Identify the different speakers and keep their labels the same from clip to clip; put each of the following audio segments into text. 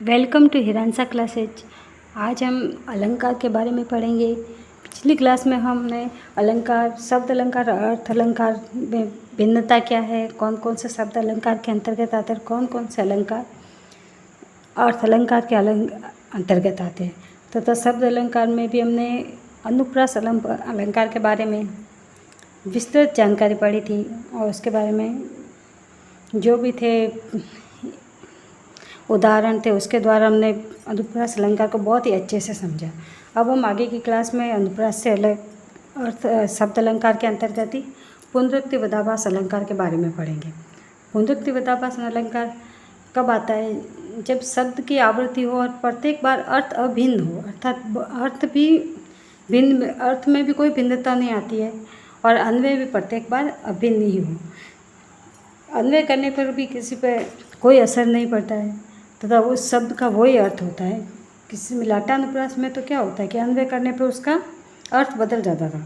Speaker 1: Welcome to हिरानसा classes. आज हम अलंकार के बारे में पढ़ेंगे। पिछली क्लास में हमने अलंकार, शब्द अलंकार, अर्थ अलंकार में भिन्नता क्या है, कौन कौन से शब्द अलंकार के अंतर्गत आते हैं, कौन कौन से अलंकार अर्थ अलंकार के अंतर्गत आते हैं, तथा शब्द अलंकार में भी हमने अनुप्रास अलंकार के बारे में विस्तृत जानकारी पढ़ी थी और उसके बारे में जो भी थे उदाहरण थे उसके द्वारा हमने अनुप्रास अलंकार को बहुत ही अच्छे से समझा। अब हम आगे की क्लास में अनुप्रास से अलग अर्थ शब्द अलंकार के अंतर्गत ही पुनरुक्ति विरोधाभास अलंकार के बारे में पढ़ेंगे। पुनरुक्ति विरोधाभास अलंकार कब आता है? जब शब्द की आवृत्ति हो और प्रत्येक बार अर्थ अभिन्न हो, अर्थात अर्थ में भी कोई भिन्नता नहीं आती है और अन्वय भी प्रत्येक बार अभिन्न ही हो। अन्वय करने पर भी किसी पर कोई असर नहीं पड़ता है तथा उस शब्द का वही अर्थ होता है। किसी मिलाटा अनुप्रास में तो क्या होता है कि अन्वय करने पर उसका अर्थ बदल जाता था,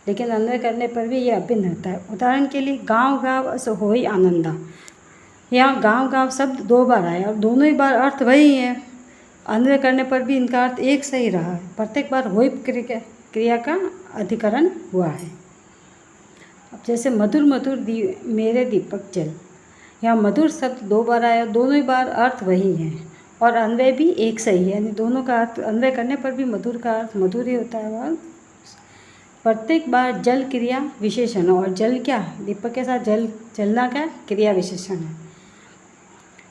Speaker 1: लेकिन अन्वय करने पर भी ये अभिन्न होता है। उदाहरण के लिए गाँव गाँव अस होई आनंदा, यहाँ गाँव गाँव शब्द दो बार आया और दोनों ही बार अर्थ वही है। अन्वय करने पर भी इनका अर्थ एक सही रहा है, प्रत्येक बार वही क्रिया का अधिकरण हुआ है। अब जैसे मधुर मधुर मेरे दीपक जल, यहाँ मधुर शब्द दो बार आया, दोनों ही बार अर्थ वही है और अन्वय भी एक सही है, यानी दोनों का अर्थ अन्वय करने पर भी मधुर का अर्थ मधुर ही होता है। और प्रत्येक बार जल क्रिया विशेषण, और जल क्या, दीपक के साथ जलना क्या क्रिया विशेषण है।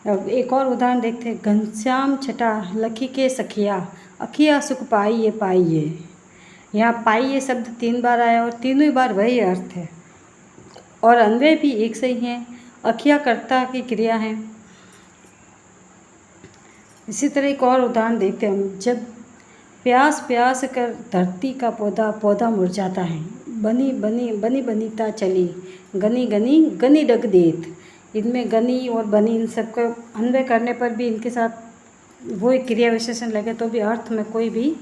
Speaker 1: अब एक और उदाहरण देखते हैं। घनश्याम छटा लखी के सखिया, अखिया सुख पाइए पाइए, यहाँ पाइए शब्द तीन बार आया और तीनों ही बार वही अर्थ है और अन्वय भी एक सही है। अखिया कर्ता की क्रिया है। इसी तरह एक और उदाहरण देखते हैं हम। जब प्यास प्यास कर धरती का पौधा मुरझाता है, बनी बनी बनी बनीता चली, गनी गनी गनी डग देत, इनमें गनी और बनी इन सबको अन्वय करने पर भी इनके साथ वो एक क्रिया विशेषण लगे तो भी अर्थ में कोई भी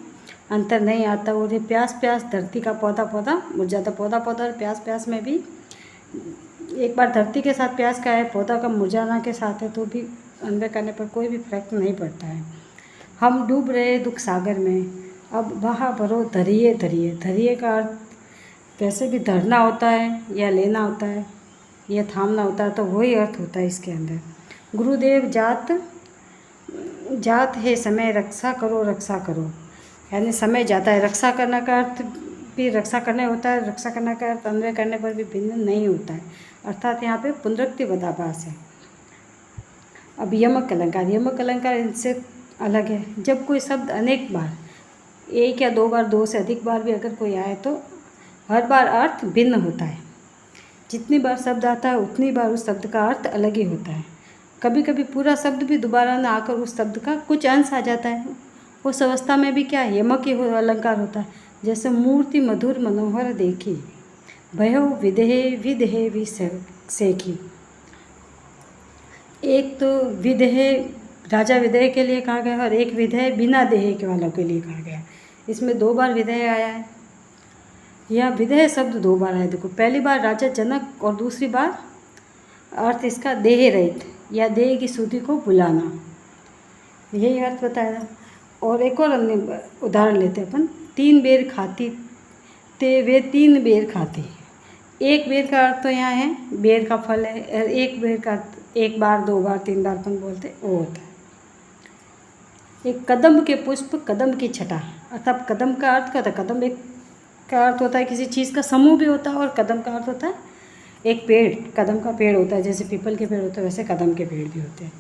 Speaker 1: अंतर नहीं आता। और ये प्यास प्यास धरती का पौधा मुरझाता, पौधा और प्यास प्यास में भी एक बार धरती के साथ प्यास का है, पौधा का मुरझाना के साथ है, तो भी अन्वय करने पर कोई भी फर्क नहीं पड़ता है। हम डूब रहे दुख सागर में, अब वहाँ भरो धरिए धरिए, धरिए का अर्थ वैसे भी धरना होता है या लेना होता है या थामना होता है, तो वही अर्थ होता है इसके अंदर। गुरुदेव जात है समय रक्षा करो, यानी समय जाता है। रक्षा करने का अर्थ भी रक्षा करने होता है, रक्षा करने का अर्थ अन्वय करने पर भी भिन्न नहीं होता है, अर्थात यहाँ पे पुनरुक्ति विरोधाभास है। अब यमक अलंकार इनसे अलग है। जब कोई शब्द अनेक बार, एक या दो बार, दो से अधिक बार भी अगर कोई आए तो हर बार अर्थ भिन्न होता है। जितनी बार शब्द आता है उतनी बार उस शब्द का अर्थ अलग ही होता है। कभी कभी पूरा शब्द भी दोबारा न आकर उस शब्द का कुछ अंश आ जाता है। उस अवस्था में भी क्या यमक ही अलंकार होता है। जैसे मूर्ति मधुर मनोहर देखी, भयो विदेहे विसेखी। एक तो विदेह राजा विदेह के लिए कहा गया और एक विदेह बिना देह के वालों के लिए कहा गया। इसमें दो बार विदेह आया है। यह विदेह शब्द दो बार आया। देखो, पहली बार राजा जनक और दूसरी बार अर्थ इसका देह रहित या देह की शुद्धि को बुलाना, यही अर्थ बताया। और एक और अन्य उदाहरण लेते अपन। तीन बेर खाती ते वे तीन बेर खाती, एक बेर का अर्थ तो यहाँ है बेर का फल है, और एक बेर का एक बार, दो बार, तीन बार अपन बोलते वो होता है। एक कदम के पुष्प कदम की छटा, अर्थात कदम का अर्थ क्या था? कदम एक का अर्थ होता है किसी चीज़ का समूह भी होता है और कदम का अर्थ होता है एक पेड़, कदम का पेड़ होता है। जैसे पीपल के पेड़ होते हैं वैसे कदम के पेड़ भी होते हैं।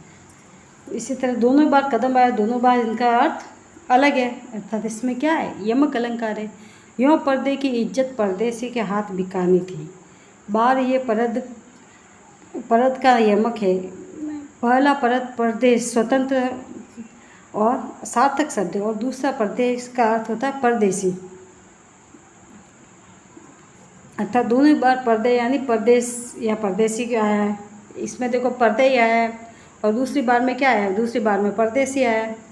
Speaker 1: इसी तरह दोनों बार कदम आया, दोनों बार इनका अर्थ अलग है, अर्थात इसमें क्या है? यमक अलंकार है। यों पर्दे की इज्जत परदेसी के हाथ बिकानी थी, बार ये परद का यमक है। पहला परद परदेश स्वतंत्र और सार्थक शब्द है और दूसरा परदेश का अर्थ होता है परदेसी, अर्थात दोनों ही बार पर्दे यानी परदेश या परदेसी क्या आया है। इसमें देखो पर्दे ही आया है और दूसरी बार में क्या आया है? दूसरी बार में परदेसी आया है।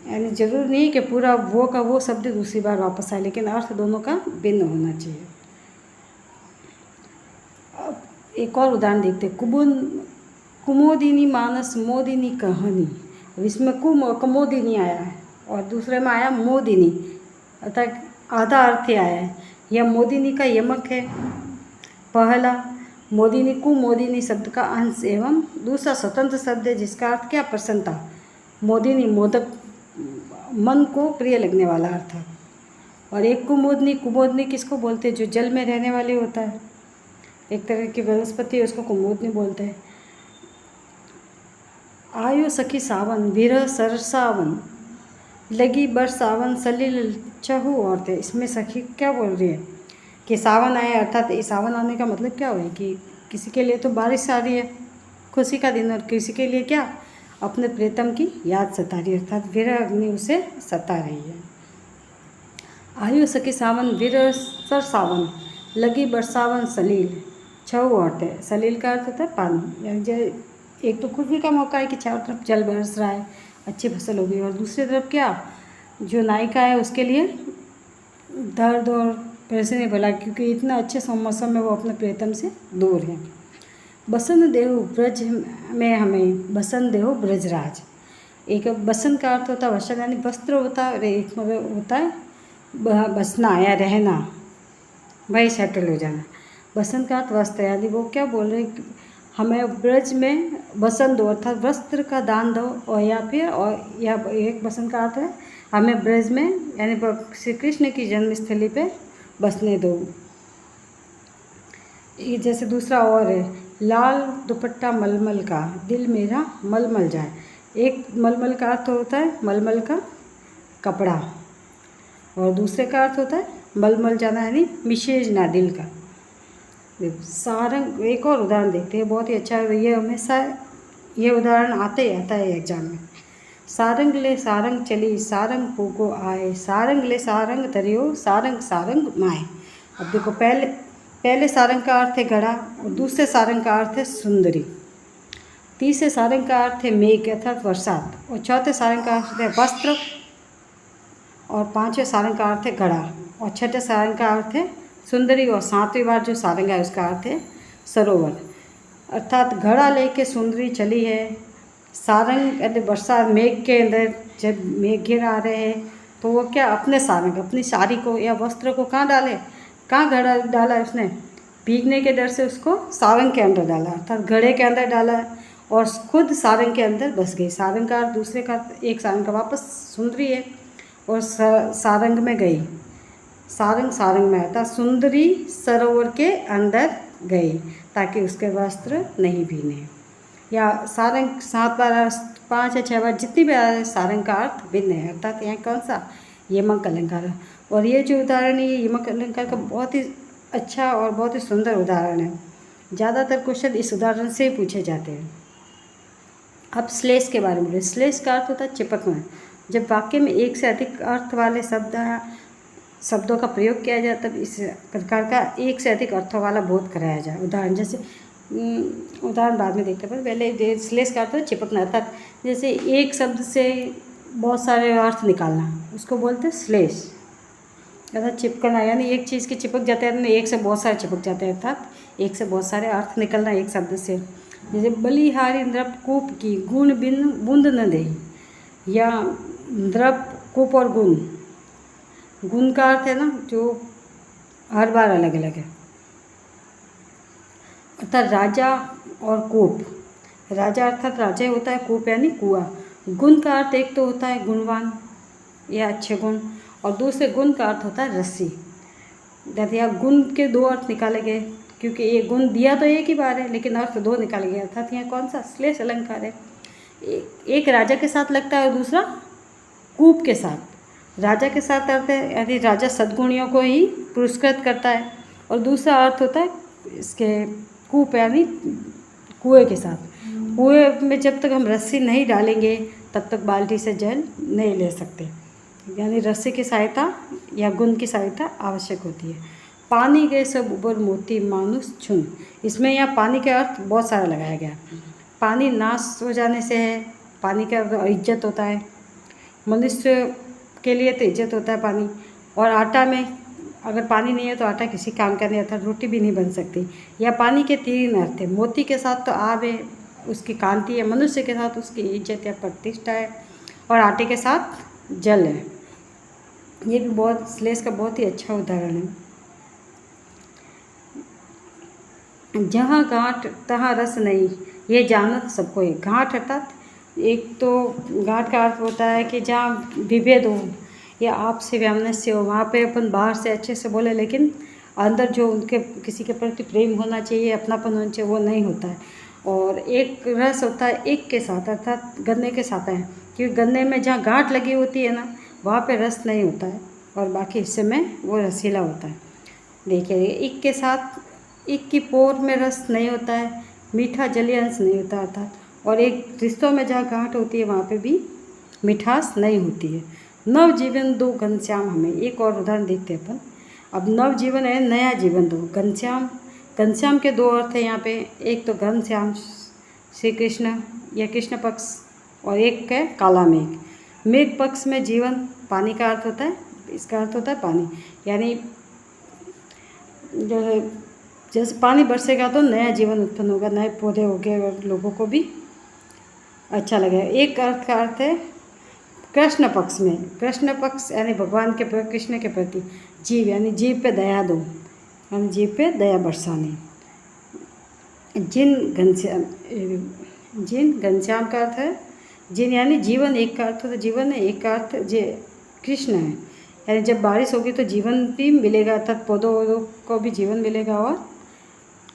Speaker 1: यानी जरूर नहीं कि पूरा वो का वो शब्द दूसरी बार वापस आए, लेकिन अर्थ दोनों का भिन्न होना चाहिए। अब एक और उदाहरण देखते हैं। कुमुदिनी मानस मोदिनी कहानी, अब इसमें कुमोदिनी आया है और दूसरे में आया मोदिनी, अर्थात आधा अर्थ आया है। यह मोदिनी का यमक है। पहला मोदिनी कुमोदिनी शब्द का अंश एवं दूसरा स्वतंत्र शब्द है जिसका अर्थ क्या, प्रसन्नता। मोदिनी मोदक, मन को प्रिय लगने वाला अर्थ है। और एक कुमोदनी किसको बोलते हैं, जो जल में रहने वाले होता है, एक तरह की वनस्पति है, उसको कुमोदनी बोलते हैं। आयो सखी सावन विरह सरसावन, लगी बरसावन सलिल चहु औरतें। इसमें सखी क्या बोल रही है कि सावन आए, अर्थात सावन आने का मतलब क्या हुआ कि किसी के लिए तो बारिश आ रही है, खुशी का दिन, और किसी के लिए क्या, अपने प्रीतम की याद सता रही है, अर्थात विरह अग्नि उसे सता रही है। आयु सखी सावन विरह सरसावन, लगी बरसावन सलील छऊ औरतें। सलील का अर्थ होता है पानी, यानी एक तो खुशी का मौका है कि चारों तरफ जल बरस रहा है, अच्छी फसल होगी, और दूसरी तरफ क्या, जो नायिका है उसके लिए दर्द और परेशानी भला, क्योंकि इतना अच्छे मौसम में वो अपने प्रीतम से दूर है। बसंत देहु ब्रज में हमें, बसंत देहु ब्रजराज। एक बसंत का अर्थ होता है वसन, यानी वस्त्र होता है, और एक मतलब होता है बसना या रहना, भाई सेटल हो जाना। बसंत का अर्थ वस्त्र, यानी वो क्या बोल रहे हैं, हमें ब्रज में बसंत दो, अर्थात वस्त्र का दान दो, और या फिर और या एक बसंत का अर्थ है हमें ब्रज में यानी श्री कृष्ण की जन्मस्थली पे बसने दो। ये जैसे दूसरा और है, लाल दुपट्टा मलमल का, दिल मेरा मलमल जाए। एक मलमल का अर्थ होता है मलमल का कपड़ा, और दूसरे का अर्थ होता है मलमल जाना, यानी मिशेजना, दिल का। सारंग, एक और उदाहरण देखते हैं, बहुत ही अच्छा है, ये हमेशा ये उदाहरण आता ही आता है एग्जाम में। सारंग ले सारंग चली, सारंग पोको आए, सारंग ले सारंग तरियो, सारंग सारंग माए। अब देखो, पहले सारंग का अर्थ है घड़ा, और दूसरे सारंग का अर्थ है सुंदरी, तीसरे सारंग का अर्थ है मेघ अर्थात बरसात, और चौथे सारंग का अर्थ है वस्त्र, और पांचवें सारंग का अर्थ है घड़ा, और छठे सारंग का अर्थ है सुंदरी, और सातवीं बार जो सारंग है उसका अर्थ है सरोवर। अर्थात घड़ा लेके सुंदरी चली है, सारंग यानी बरसात, मेघ के अंदर जब मेघ गिर आ रहे हैं तो वो क्या, अपने सारंग, अपनी साड़ी को या वस्त्र को कहाँ डाले, कहाँ घड़ा डाला है उसने, भीगने के डर से उसको सारंग के अंदर डाला, अर्थात घड़े के अंदर डाला, और खुद सारंग के अंदर बस गई। सारंग का दूसरे का, एक सारंग का वापस सुंदरी है और सारंग में गई, सारंग सारंग में आता, सुंदरी सरोवर के अंदर गई ताकि उसके वस्त्र नहीं भीने। या सारंग 7 बार, 5 या 6 बार, जितनी बार सारंग का अर्थ भिन्न है, अर्थात यहाँ कौन सा, यमक अलंकार है। और ये जो उदाहरण है, ये यमक अलंकार का बहुत ही अच्छा और बहुत ही सुंदर उदाहरण है। ज़्यादातर क्वेश्चन इस उदाहरण से ही पूछे जाते हैं। अब श्लेष के बारे में। श्लेष का अर्थ होता है चिपकना, जब वाक्य में एक से अधिक अर्थ वाले शब्दों का प्रयोग किया जाए तब इस प्रकार का एक से अधिक अर्थों वाला बोध कराया जाए। उदाहरण, जैसे उदाहरण बाद में देखते हैं, पहले श्लेष का अर्थ है चिपकना, अर्थात जैसे एक शब्द से बहुत सारे अर्थ निकालना, उसको बोलते हैं श्लेष, अर्थात चिपकना, यानी एक चीज़ के चिपक जाते हैं, एक से बहुत सारे चिपक जाते हैं, अर्थात एक से बहुत सारे अर्थ निकलना एक शब्द से। जैसे बलिहारी नृप कूप की, गुण बिन बूंद न दे, या नृप कूप और गुण का अर्थ है ना जो हर बार अलग अलग है, अर्थात राजा और कूप। राजा अर्थात राजा ही होता है, कूप यानी कुआं। गुण का अर्थ एक तो होता है गुणवान या अच्छे गुण, और दूसरे गुण का अर्थ होता है रस्सी। यहाँ गुण के 2 अर्थ निकाले गए, क्योंकि ये गुण दिया तो एक ही बार है लेकिन अर्थ 2 निकाले गए, अर्थात यहाँ कौन सा श्लेष अलंकार है। एक राजा के साथ लगता है और दूसरा कूप के साथ। राजा के साथ अर्थ है यानी राजा सद्गुणियों को ही पुरस्कृत करता है, और दूसरा अर्थ होता है इसके कूप यानी कुएं के साथ। कुएं में जब तक हम रस्सी नहीं डालेंगे तब तक बाल्टी से जल नहीं ले सकते, यानी रस्सी की सहायता या गुण की सहायता आवश्यक होती है। पानी गए सब उबर मोती मानुष छुन, इसमें यहाँ पानी के अर्थ बहुत सारा लगाया गया। पानी नाश हो जाने से है, पानी का इज्जत होता है, मनुष्य के लिए तो इज्जत होता है पानी। और आटा में अगर पानी नहीं है तो आटा किसी काम का नहीं, अर्थात रोटी भी नहीं बन सकती। या पानी के 3 अर्थ है, मोती के साथ तो आब है, उसकी कांति है, मनुष्य के साथ उसकी इज्जत या प्रतिष्ठा है, और आटे के साथ जल है। ये भी बहुत श्लेष का बहुत ही अच्छा उदाहरण है। जहाँ गांठ तहाँ रस नहीं, ये जानत सबको है। गांठ अर्थात एक तो गांठ का अर्थ होता है कि जहाँ विभेद हो या आपसे वैमनस्य हो, वहाँ पे अपन बाहर से अच्छे से बोले, लेकिन अंदर जो उनके किसी के प्रति प्रेम होना चाहिए, अपनापन होना चाहिए, वो नहीं होता है। और एक रस होता है एक के साथ, अर्थात गन्ने के साथ है, क्योंकि गन्ने में जहाँ गांठ लगी होती है ना, वहाँ पे रस नहीं होता है, और बाकी हिस्से में वो रसीला होता है। देखिए, एक के साथ, एक की पोर में रस नहीं होता है, मीठा जलीय अंश नहीं होता अर्थात, और एक रिश्तों में जहाँ गांठ होती है वहाँ पे भी मिठास नहीं होती है। नवजीवन दो घनश्याम, हमें एक और उदाहरण देखते हैं अपन। अब नवजीवन है, नया जीवन दो। घनश्याम, घनश्याम के दो अर्थ है यहाँ पे, एक तो घनश्याम श्री कृष्ण या कृष्ण पक्ष, और एक है काला मेघ। मेघ पक्ष में जीवन, पानी का अर्थ होता है, इसका अर्थ होता है पानी, यानी जो है जैसे पानी बरसेगा तो नया जीवन उत्पन्न होगा, नए पौधे होंगे और लोगों को भी अच्छा लगेगा। एक अर्थ का अर्थ है कृष्ण पक्ष में, कृष्ण पक्ष यानी भगवान के कृष्ण के प्रति जीव, यानी जीव पे दया दो, यानी जीव पे दया बरसाने। जिन घनश्याम का अर्थ है जिन, यानी जीवन एक का अर्थ, तो जीवन है एक का अर्थ जे कृष्ण है, यानी जब बारिश होगी तो जीवन भी मिलेगा, अर्थात पौधों को भी जीवन मिलेगा और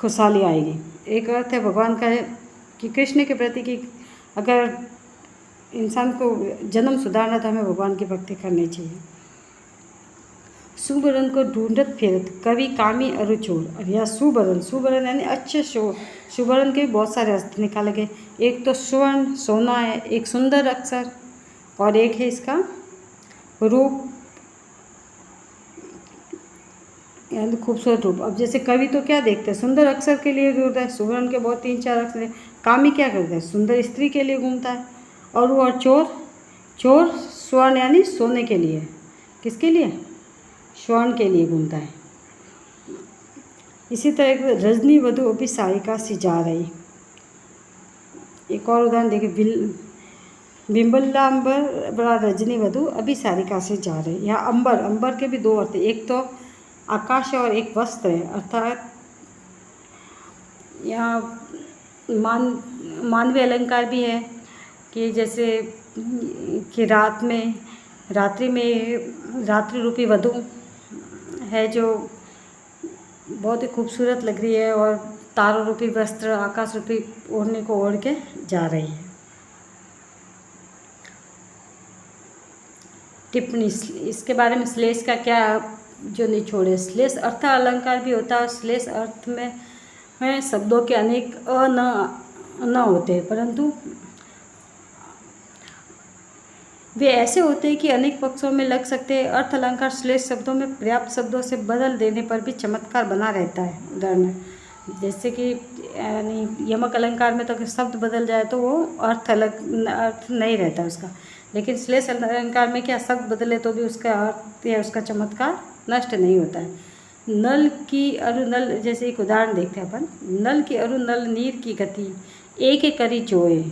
Speaker 1: खुशहाली आएगी। एक अर्थ है भगवान का है कि कृष्ण के प्रति कि अगर इंसान को जन्म सुधारना तो हमें भगवान की भक्ति करनी चाहिए। सुबरन को ढूंढत फिरत कवि कामी अरुचोर, और यह सुबरन, सुबरन यानी अच्छे सुबरन के बहुत सारे अर्थ निकाले गए। एक तो स्वर्ण सोना है, एक सुंदर अक्षर, और एक है इसका रूप यानी खूबसूरत रूप। अब जैसे कवि तो क्या देखते हैं, सुंदर अक्षर के लिए ढूंढता है, सुवर्ण के बहुत 3-4 अक्षर हैं। कामी क्या करता है, सुंदर स्त्री के लिए घूमता है। और चोर, चोर स्वर्ण यानी सोने के लिए, किसके लिए, स्वर्ण के लिए घूमता है। इसी तरह रजनी वधु अभी सारिका सी जा रही। एक और उदाहरण देखिए, बिम्बलांबर बड़ा रजनी वधु अभी सारिका से जा रही। यहाँ अंबर, अंबर के भी दो अर्थ, एक तो आकाश और एक वस्त्र है, अर्थात यहाँ मानवीय अलंकार भी है कि जैसे कि रात्रि में रात्रि रूपी वधु है जो बहुत ही खूबसूरत लग रही है, और तारों रूपी वस्त्र, आकाश रूपी ओढ़ने को ओढ़ के जा रही है। टिप्पणी, इसके बारे में श्लेष का क्या जो निचोड़ है। श्लेष अर्थ अलंकार भी होता है, और श्लेष अर्थ में शब्दों के अनेक न होते हैं, परंतु वे ऐसे होते हैं कि अनेक पक्षों में लग सकते हैं। अर्थ अलंकार श्लेष शब्दों में पर्याप्त शब्दों से बदल देने पर भी चमत्कार बना रहता है। उदाहरण जैसे कि यानी यमक अलंकार में तो अगर शब्द बदल जाए तो वो अर्थ नहीं रहता उसका, लेकिन श्लेष अलंकार में क्या शब्द बदले तो भी उसका अर्थ या उसका चमत्कार नष्ट नहीं होता है। नल की अरु नल, जैसे एक उदाहरण देखते हैं अपन। नल की अरु नल नीर की गति एक करी चोए,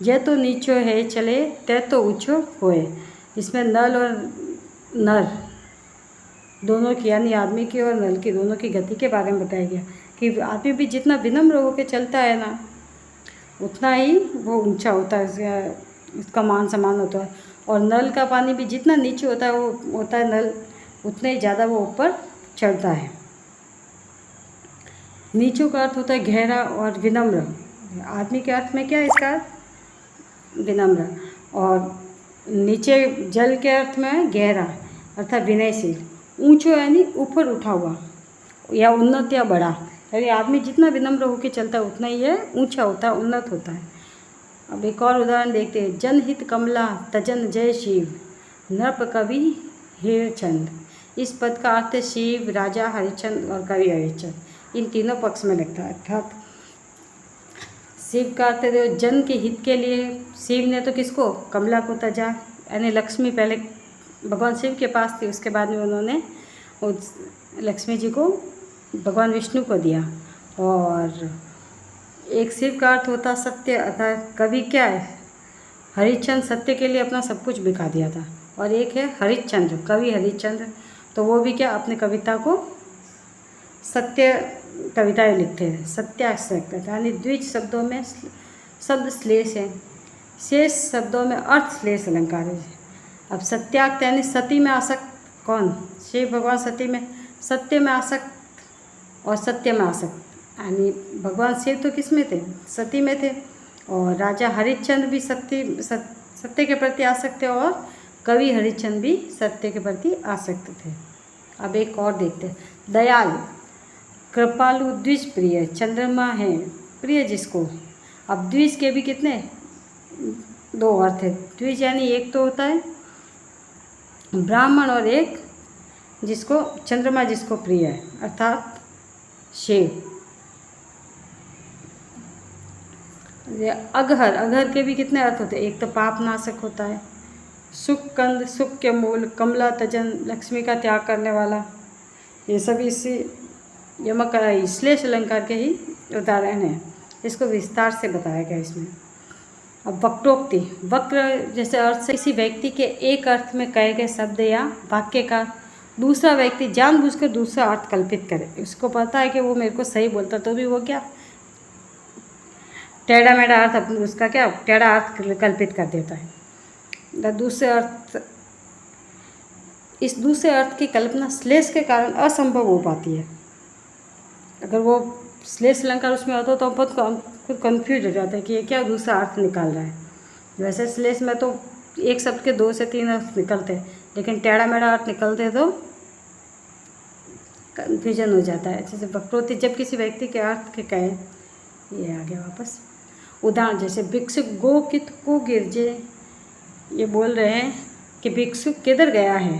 Speaker 1: यह तो नीचो है चले तय तो ऊँचो होए। इसमें नल और नर दोनों की, यानी आदमी की और नल की दोनों की गति के बारे में बताया गया कि आदमी भी जितना विनम्र होकर चलता है ना, उतना ही वो ऊंचा होता है, उसका मान सम्मान होता है। और नल का पानी भी जितना नीचे होता है वो होता है नल, उतने ही ज़्यादा वो ऊपर चढ़ता है। नीचों का अर्थ होता है गहरा और विनम्र। आदमी के अर्थ में क्या है इसका अर्थ, विनम्र। और नीचे जल के अर्थ में गहरा अर्थात विनयशील। ऊंचो यानी ऊपर उठा हुआ या उन्नत या बड़ा, यानी आदमी जितना विनम्र होकर चलता है उतना ही यह ऊंचा होता है, उन्नत होता है। अब एक और उदाहरण देखते हैं। जनहित कमला तजन जय शिव, नृप कवि हेरचंद। इस पद का अर्थ है शिव, राजा हरिश्चंद्र और कवि हरिश्चंद्र, इन तीनों पक्ष में लगता है। अर्थात शिव का अर्थ है जन के हित के लिए। शिव ने तो किसको, कमला को तजा, यानी लक्ष्मी पहले भगवान शिव के पास थी, उसके बाद में उन्होंने उस लक्ष्मी जी को भगवान विष्णु को दिया। और एक शिव का अर्थ होता सत्य, अर्थात कवि क्या है, हरिश्चंद्र सत्य के लिए अपना सब कुछ बिका दिया था। और एक है हरिश्चंद्र, कवि हरिश्चंद्र, तो वो भी क्या अपनी कविता को सत्य कविताएं लिखते हैं, सत्यासक्त, यानी द्विज शब्दों में शब्द श्लेष है, शेष शब्दों में अर्थ श्लेष अलंकार है। अब सत्याक्त यानी सती में आसक्त, कौन, शिव भगवान सती में, सत्य में आसक्त और सत्य में आसक्त, यानी भगवान शिव तो किस में थे, सती में थे, और राजा हरिश्चंद्र भी सत्य के प्रति आसक्त थे, और कवि हरिश्चंद्र भी सत्य के प्रति आसक्त थे। अब एक और देखते हैं, दयाल, कृपालु, द्विज प्रिय, चंद्रमा है प्रिय जिसको। अब द्विज के भी कितने, दो अर्थ है। द्विज यानी एक तो होता है ब्राह्मण, और एक जिसको चंद्रमा जिसको प्रिय है, अर्थात शिव। अघहर, अघहर के भी कितने अर्थ होते हैं, एक तो पाप नाशक होता है, सुख कंद, सुख के मूल, कमला तजन, लक्ष्मी का त्याग करने वाला, ये सभी इसी यमक श्लेष अलंकार के ही उदाहरण हैं। इसको विस्तार से बताया गया इसमें। अब वक्रोक्ति, वक्र जैसे अर्थ से किसी व्यक्ति के एक अर्थ में कहे गए शब्द या वाक्य का दूसरा व्यक्ति जानबूझकर दूसरा अर्थ कल्पित करे। उसको पता है कि वो मेरे को सही बोलता, तो भी वो क्या टेढ़ा मेढ़ा अर्थ, उसका क्या टेढ़ा अर्थ कल्पित कर देता है। दूसरे अर्थ, इस दूसरे अर्थ की कल्पना श्लेष के कारण असंभव हो पाती है। अगर वो श्लेष अलंकार उसमें होता तो खुद कन्फ्यूज हो जाता है कि ये क्या दूसरा अर्थ निकाल रहा है। वैसे श्लेष में तो एक शब्द के 2 से 3 अर्थ निकलते हैं, लेकिन टेढ़ा मेढ़ा अर्थ निकलते तो कन्फ्यूजन हो जाता है। जैसे वक्रोक्ति जब किसी व्यक्ति के अर्थ के कहे, ये आ गया वापस उदाहरण, जैसे भिक्षुक गो कित को गिरजे, ये बोल रहे हैं कि भिक्षुक किधर गया है।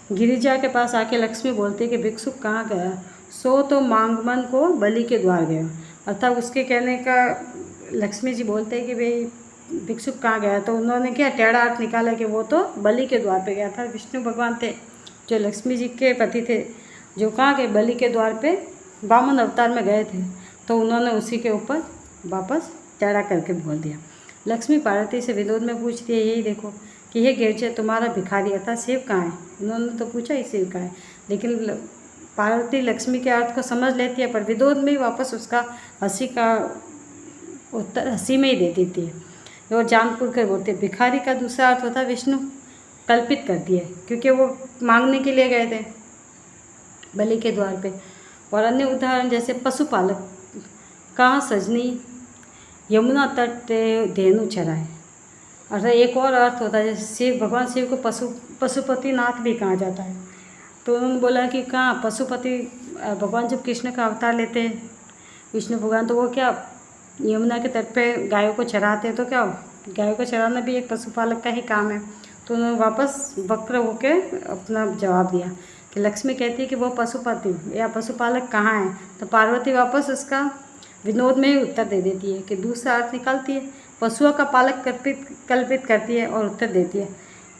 Speaker 1: गिरिजा के पास आके लक्ष्मी बोलती है कि भिक्षुक कहाँ गया, सो तो मांगमन को बलि के द्वार गया। अर्थात उसके कहने का लक्ष्मी जी बोलते हैं कि भाई भिक्षुक कहाँ गया, तो उन्होंने क्या टेढ़ा अर्थ निकाला कि वो तो बलि के द्वार पे गया था। विष्णु भगवान थे जो लक्ष्मी जी के पति थे, जो कहाँ गए, बलि के द्वार पे वामन अवतार में गए थे, तो उन्होंने उसी के ऊपर वापस टेढ़ा करके बोल दिया। लक्ष्मी पार्वती से विनोद में पूछती है, यही देखो कि हे गिरजे तुम्हारा भिखारी अर्थात शिव कहाँ है। उन्होंने तो पूछा ही शिव कहाँ है, लेकिन पार्वती लक्ष्मी के अर्थ को समझ लेती है, पर विनोद में ही वापस उसका हंसी का उत्तर हंसी में ही दे देती है। और जानपुर कर बोलते हैं भिखारी का दूसरा अर्थ होता है विष्णु, कल्पित करती है, क्योंकि वो मांगने के लिए गए थे बलि के द्वार पे। और अन्य उदाहरण जैसे पशुपालक, कहाँ सजनी यमुना तट धेनु चराए। अर्थात एक और अर्थ होता है, जैसे शिव भगवान शिव को पशुपति नाथ भी कहा जाता है। तो उन्होंने बोला कि कहाँ पशुपति, भगवान जब कृष्ण का अवतार लेते हैं विष्णु भगवान, तो वो क्या यमुना के तट पे गायों को चराते हैं, तो क्या गायों को चराना भी एक पशुपालक का ही काम है। तो उन्होंने वापस वक्र होके अपना जवाब दिया कि लक्ष्मी कहती है कि वो पशुपति या पशुपालक कहाँ है, तो पार्वती वापस उसका विनोद में ही उत्तर दे देती है कि दूसरा अर्थ निकालती है, पशुओं का पालक कल्पित करती है और उत्तर देती है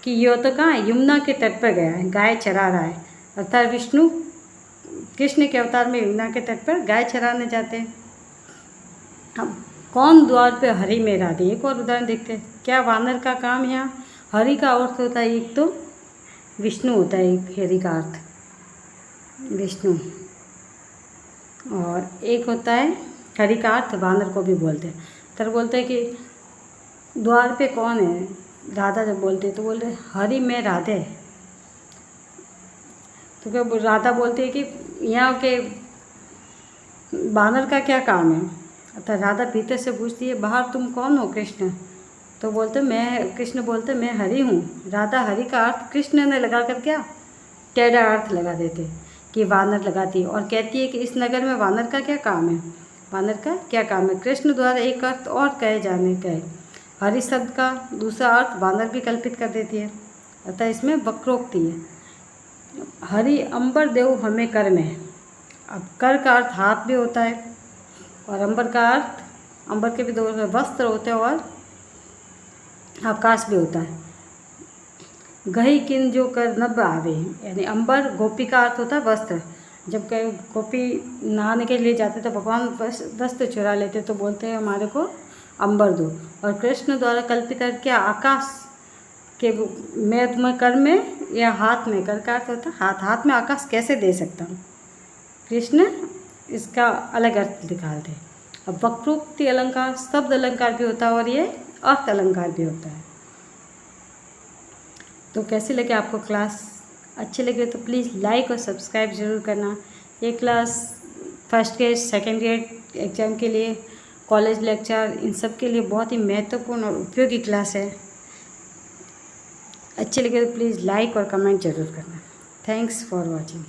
Speaker 1: कि ये तो कहाँ है, यमुना के तट पर गया है, गाय चरा रहा है। अर्थात विष्णु कृष्ण के अवतार में यमुना के तट पर गाय चराने जाते हैं। अब कौन द्वार पे हरि में राधे, एक और उदाहरण देखते हैं। क्या वानर का काम यहाँ, हरि का अर्थ होता है एक तो विष्णु होता है, एक हरि का अर्थ विष्णु, और एक होता है हरि का अर्थ वानर को भी बोलते हैं। तर बोलते हैं कि द्वार पे कौन है, राधा जब बोलते हैं तो बोलते हैं हरि में राधे। तो क्या राधा बोलती है कि यहाँ के वानर का क्या काम है। अतः राधा भीतर से पूछती है बाहर तुम कौन हो कृष्ण, तो बोलते मैं, कृष्ण बोलते मैं हरि हूँ। राधा हरि का अर्थ कृष्ण ने लगा कर क्या टेढ़ा अर्थ लगा देते कि वानर लगाती है, और कहती है कि इस नगर में वानर का क्या काम है, वानर का क्या काम है। कृष्ण द्वारा एक अर्थ और कहे जाने का है, हरि शब्द का दूसरा अर्थ वानर भी कल्पित कर देती है। अतः इसमें वक्रोक्ति है। हरि अंबर देव हमें कर में, अब कर का अर्थ हाथ भी होता है, और अंबर का अर्थ, अंबर के भी दो वस्त्र होते हैं और आकाश भी होता है। गही किन जो कर नभ आवे, यानी अंबर गोपी का अर्थ होता है वस्त्र, जब कहीं गोपी नहाने के लिए जाते तो भगवान वस्त्र चुरा लेते, तो बोलते हैं हमारे को अंबर दो। और कृष्ण द्वारा कल्पित करके आकाश के मैं तुम्हें कर में या हाथ में, कर का अर्थ होता है हाथ, हाथ में आकाश कैसे दे सकता हूँ। कृष्ण इसका अलग अर्थ निकालते हैं। अब वक्रोक्ति अलंकार शब्द अलंकार भी होता है और ये अर्थ अलंकार भी होता है। तो कैसे लगे आपको क्लास? अच्छे लगे तो प्लीज़ लाइक और सब्सक्राइब ज़रूर करना। ये class first grade second grade exam के लिए, कॉलेज लेक्चर, इन सब के लिए बहुत ही महत्वपूर्ण और उपयोगी क्लास है। अच्छे लगे तो प्लीज़ लाइक और कमेंट ज़रूर करना। Thanks for watching.